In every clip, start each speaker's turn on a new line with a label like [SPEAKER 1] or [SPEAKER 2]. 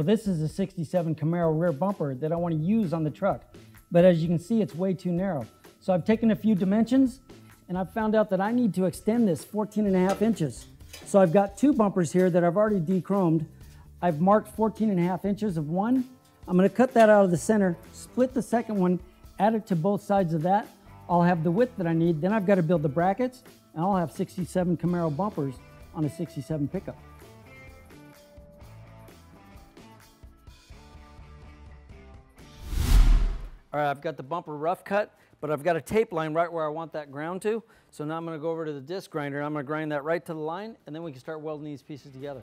[SPEAKER 1] Well, this is a 67 Camaro rear bumper that I want to use on the truck. But as you can see, it's way too narrow. So I've taken a few dimensions and I've found out that I need to extend this 14.5 inches. So I've got two bumpers here that I've already de-chromed. I've marked 14.5 inches of one. I'm going to cut that out of the center, split the second one, add it to both sides of that. I'll have the width that I need. Then I've got to build the brackets, and I'll have 67 Camaro bumpers on a 67 pickup. All right, I've got the bumper rough cut, but I've got a tape line right where I want that ground to. So now I'm going to go over to the disc grinder. I'm going to grind that right to the line, and then we can start welding these pieces together.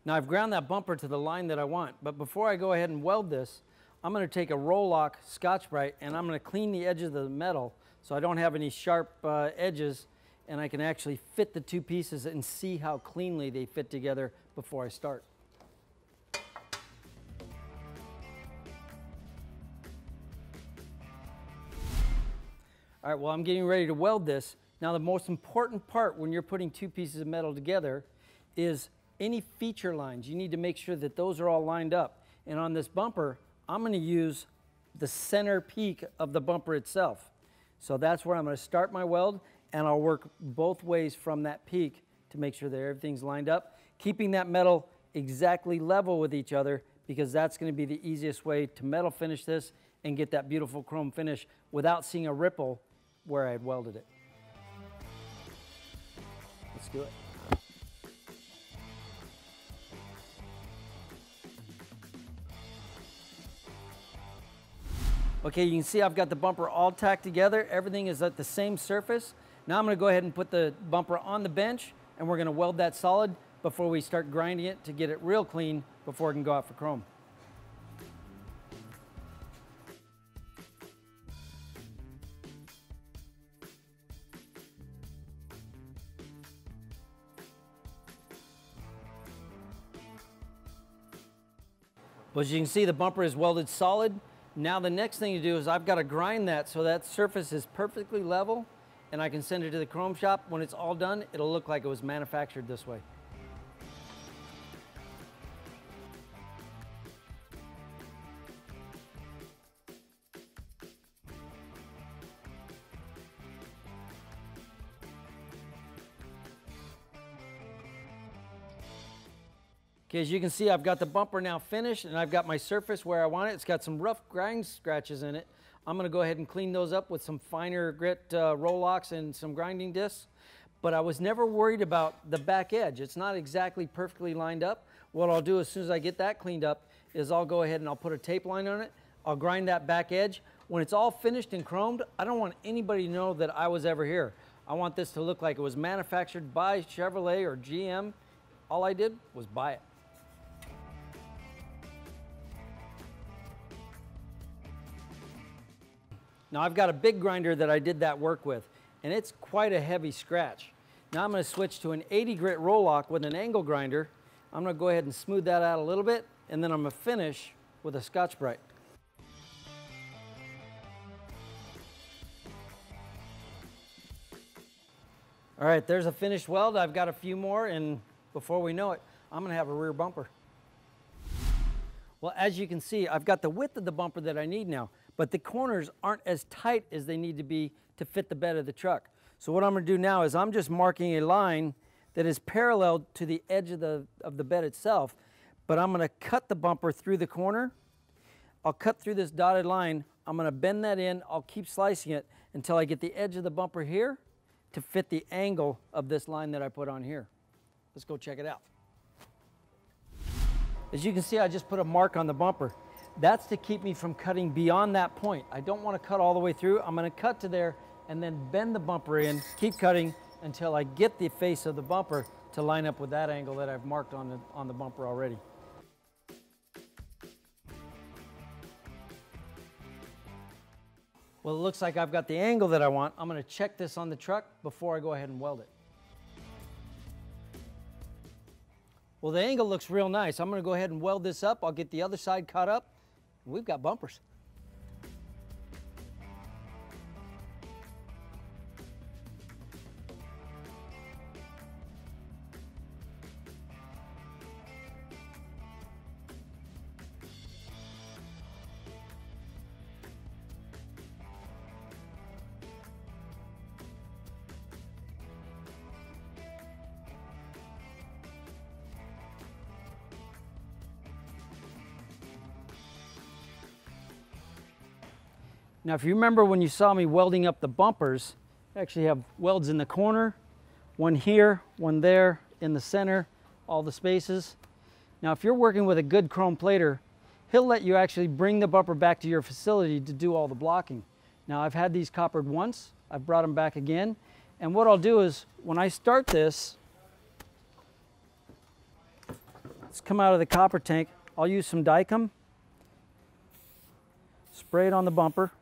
[SPEAKER 1] Now I've ground that bumper to the line that I want, but before I go ahead and weld this, I'm going to take a Roll-Lock Scotch-Brite and I'm going to clean the edges of the metal so I don't have any sharp edges, and I can actually fit the two pieces and see how cleanly they fit together before I start. All right, well, I'm getting ready to weld this. Now the most important part when you're putting two pieces of metal together is any feature lines. You need to make sure that those are all lined up. And on this bumper, I'm going to use the center peak of the bumper itself. So that's where I'm going to start my weld, and I'll work both ways from that peak to make sure that everything's lined up, keeping that metal exactly level with each other, because that's going to be the easiest way to metal finish this and get that beautiful chrome finish without seeing a ripple where I had welded it. Let's do it. Okay, you can see I've got the bumper all tacked together. Everything is at the same surface. Now I'm going to go ahead and put the bumper on the bench, and we're going to weld that solid before we start grinding it to get it real clean before it can go out for chrome. Well, as you can see, the bumper is welded solid. Now the next thing to do is I've got to grind that so that surface is perfectly level, and I can send it to the chrome shop. When it's all done, it'll look like it was manufactured this way. Okay, as you can see, I've got the bumper now finished, and I've got my surface where I want it. It's got some rough grind scratches in it. I'm going to go ahead and clean those up with some finer grit roll-locks and some grinding discs. But I was never worried about the back edge. It's not exactly perfectly lined up. What I'll do as soon as I get that cleaned up is I'll go ahead and I'll put a tape line on it. I'll grind that back edge. When it's all finished and chromed, I don't want anybody to know that I was ever here. I want this to look like it was manufactured by Chevrolet or GM. All I did was buy it. Now I've got a big grinder that I did that work with, and it's quite a heavy scratch. Now I'm going to switch to an 80 grit roll-lock with an angle grinder. I'm going to go ahead and smooth that out a little bit, and then I'm going to finish with a Scotch-Brite. All right, there's a finished weld. I've got a few more, and before we know it, I'm going to have a rear bumper. Well, as you can see, I've got the width of the bumper that I need now, but the corners aren't as tight as they need to be to fit the bed of the truck. So what I'm going to do now is I'm just marking a line that is parallel to the edge of the bed itself, but I'm going to cut the bumper through the corner. I'll cut through this dotted line. I'm going to bend that in. I'll keep slicing it until I get the edge of the bumper here to fit the angle of this line that I put on here. Let's go check it out. As you can see, I just put a mark on the bumper. That's to keep me from cutting beyond that point. I don't want to cut all the way through. I'm going to cut to there and then bend the bumper in, keep cutting until I get the face of the bumper to line up with that angle that I've marked on the bumper already. Well, it looks like I've got the angle that I want. I'm going to check this on the truck before I go ahead and weld it. Well, the angle looks real nice. I'm going to go ahead and weld this up. I'll get the other side cut up. We've got bumpers. Now, if you remember when you saw me welding up the bumpers, I actually have welds in the corner, one here, one there, in the center, all the spaces. Now, if you're working with a good chrome plater, he'll let you actually bring the bumper back to your facility to do all the blocking. Now, I've had these coppered once, I've brought them back again, and what I'll do is, when I start this, let's come out of the copper tank, I'll use some Dicom, spray it on the bumper,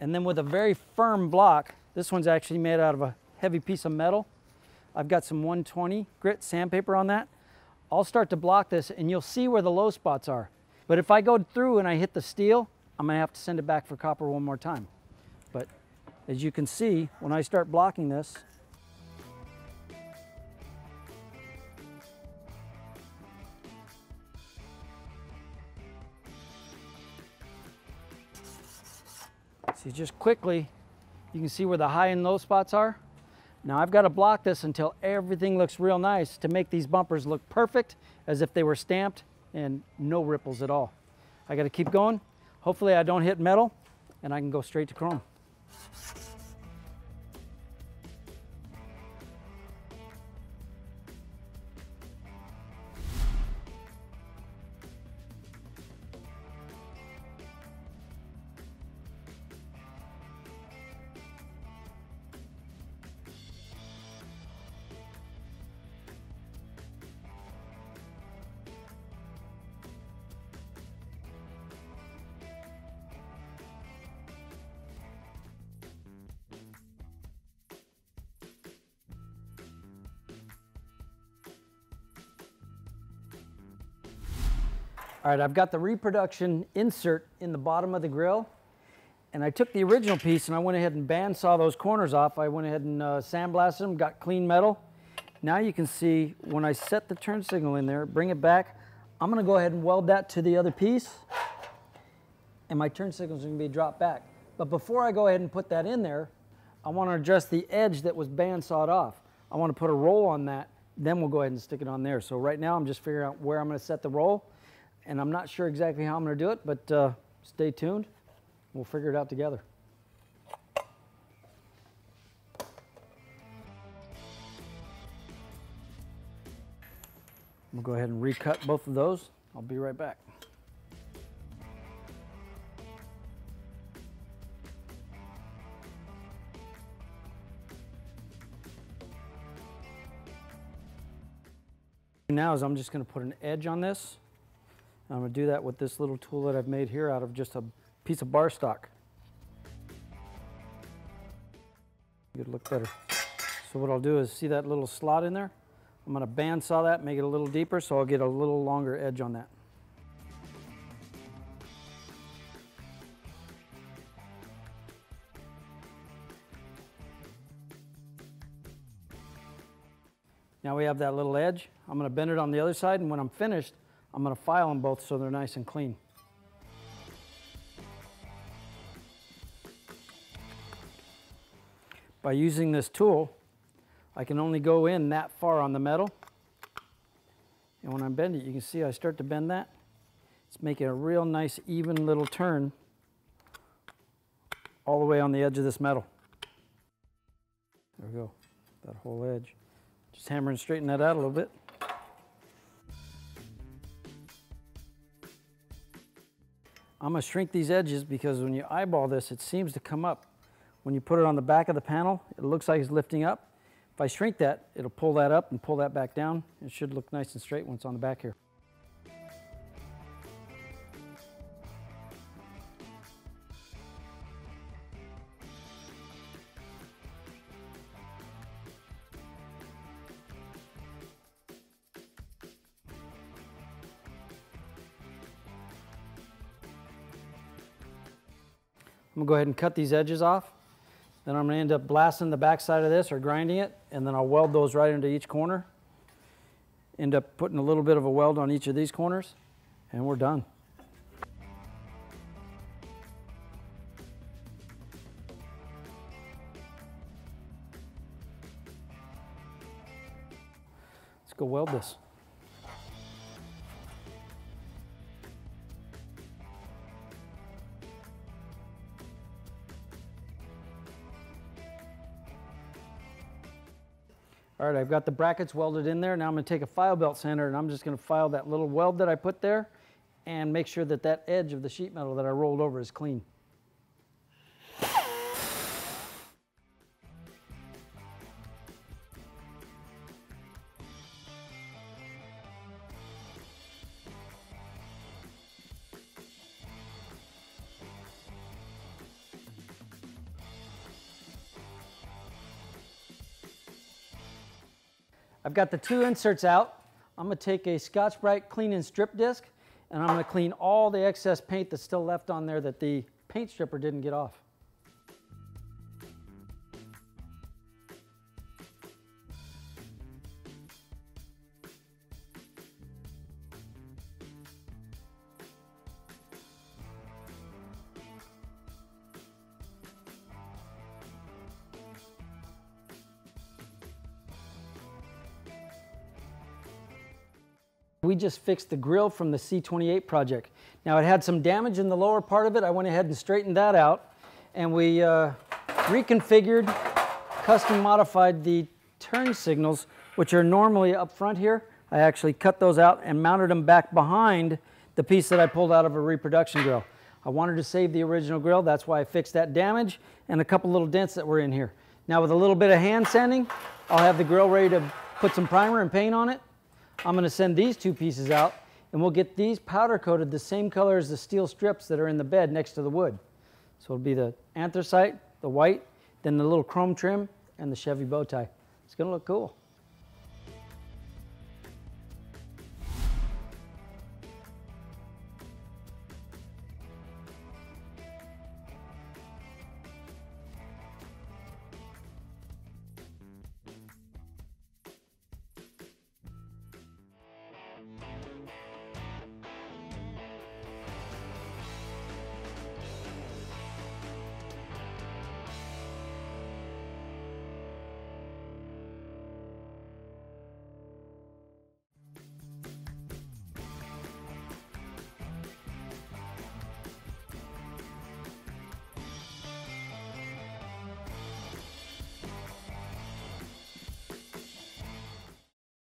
[SPEAKER 1] and then with a very firm block, this one's actually made out of a heavy piece of metal. I've got some 120 grit sandpaper on that. I'll start to block this and you'll see where the low spots are. But if I go through and I hit the steel, I'm gonna have to send it back for copper one more time. But as you can see, when I start blocking this, see, just quickly, you can see where the high and low spots are. Now I've got to block this until everything looks real nice to make these bumpers look perfect, as if they were stamped and no ripples at all. I got to keep going. Hopefully I don't hit metal and I can go straight to chrome. All right, I've got the reproduction insert in the bottom of the grill, and I took the original piece and I went ahead and bandsaw those corners off. I went ahead and sandblasted them, got clean metal. Now you can see when I set the turn signal in there, bring it back, I'm gonna go ahead and weld that to the other piece, and my turn signal's gonna be dropped back. But before I go ahead and put that in there, I wanna adjust the edge that was bandsawed off. I wanna put a roll on that, then we'll go ahead and stick it on there. So right now I'm just figuring out where I'm gonna set the roll. And I'm not sure exactly how I'm going to do it, but stay tuned. We'll figure it out together. I'm going to go ahead and recut both of those. I'll be right back. Now is I'm just going to put an edge on this. I'm going to do that with this little tool that I've made here out of just a piece of bar stock. It'd look better. So what I'll do is, see that little slot in there? I'm going to bandsaw that, make it a little deeper, so I'll get a little longer edge on that. Now we have that little edge. I'm going to bend it on the other side, and when I'm finished, I'm going to file them both so they're nice and clean. By using this tool, I can only go in that far on the metal. And when I bend it, you can see I start to bend that. It's making a real nice, even little turn all the way on the edge of this metal. There we go, that whole edge. Just hammer and straighten that out a little bit. I'm going to shrink these edges because when you eyeball this, it seems to come up. When you put it on the back of the panel, it looks like it's lifting up. If I shrink that, it'll pull that up and pull that back down. It should look nice and straight when it's on the back here. I'm going to go ahead and cut these edges off. Then I'm going to end up blasting the back side of this or grinding it, and then I'll weld those right into each corner. End up putting a little bit of a weld on each of these corners, and we're done. Let's go weld this. All right, I've got the brackets welded in there. Now I'm going to take a file belt sander and I'm just going to file that little weld that I put there and make sure that that edge of the sheet metal that I rolled over is clean. I've got the 2 inserts out. I'm going to take a Scotch-Brite clean and strip disc, and I'm going to clean all the excess paint that's still left on there that the paint stripper didn't get off. We just fixed the grill from the C-28 project. Now it had some damage in the lower part of it. I went ahead and straightened that out, and we reconfigured, custom modified the turn signals, which are normally up front here. I actually cut those out and mounted them back behind the piece that I pulled out of a reproduction grill. I wanted to save the original grill. That's why I fixed that damage and a couple little dents that were in here. Now with a little bit of hand sanding, I'll have the grill ready to put some primer and paint on it. I'm going to send these 2 pieces out, and we'll get these powder coated the same color as the steel strips that are in the bed next to the wood. So it'll be the anthracite, the white, then the little chrome trim, and the Chevy bow tie. It's going to look cool.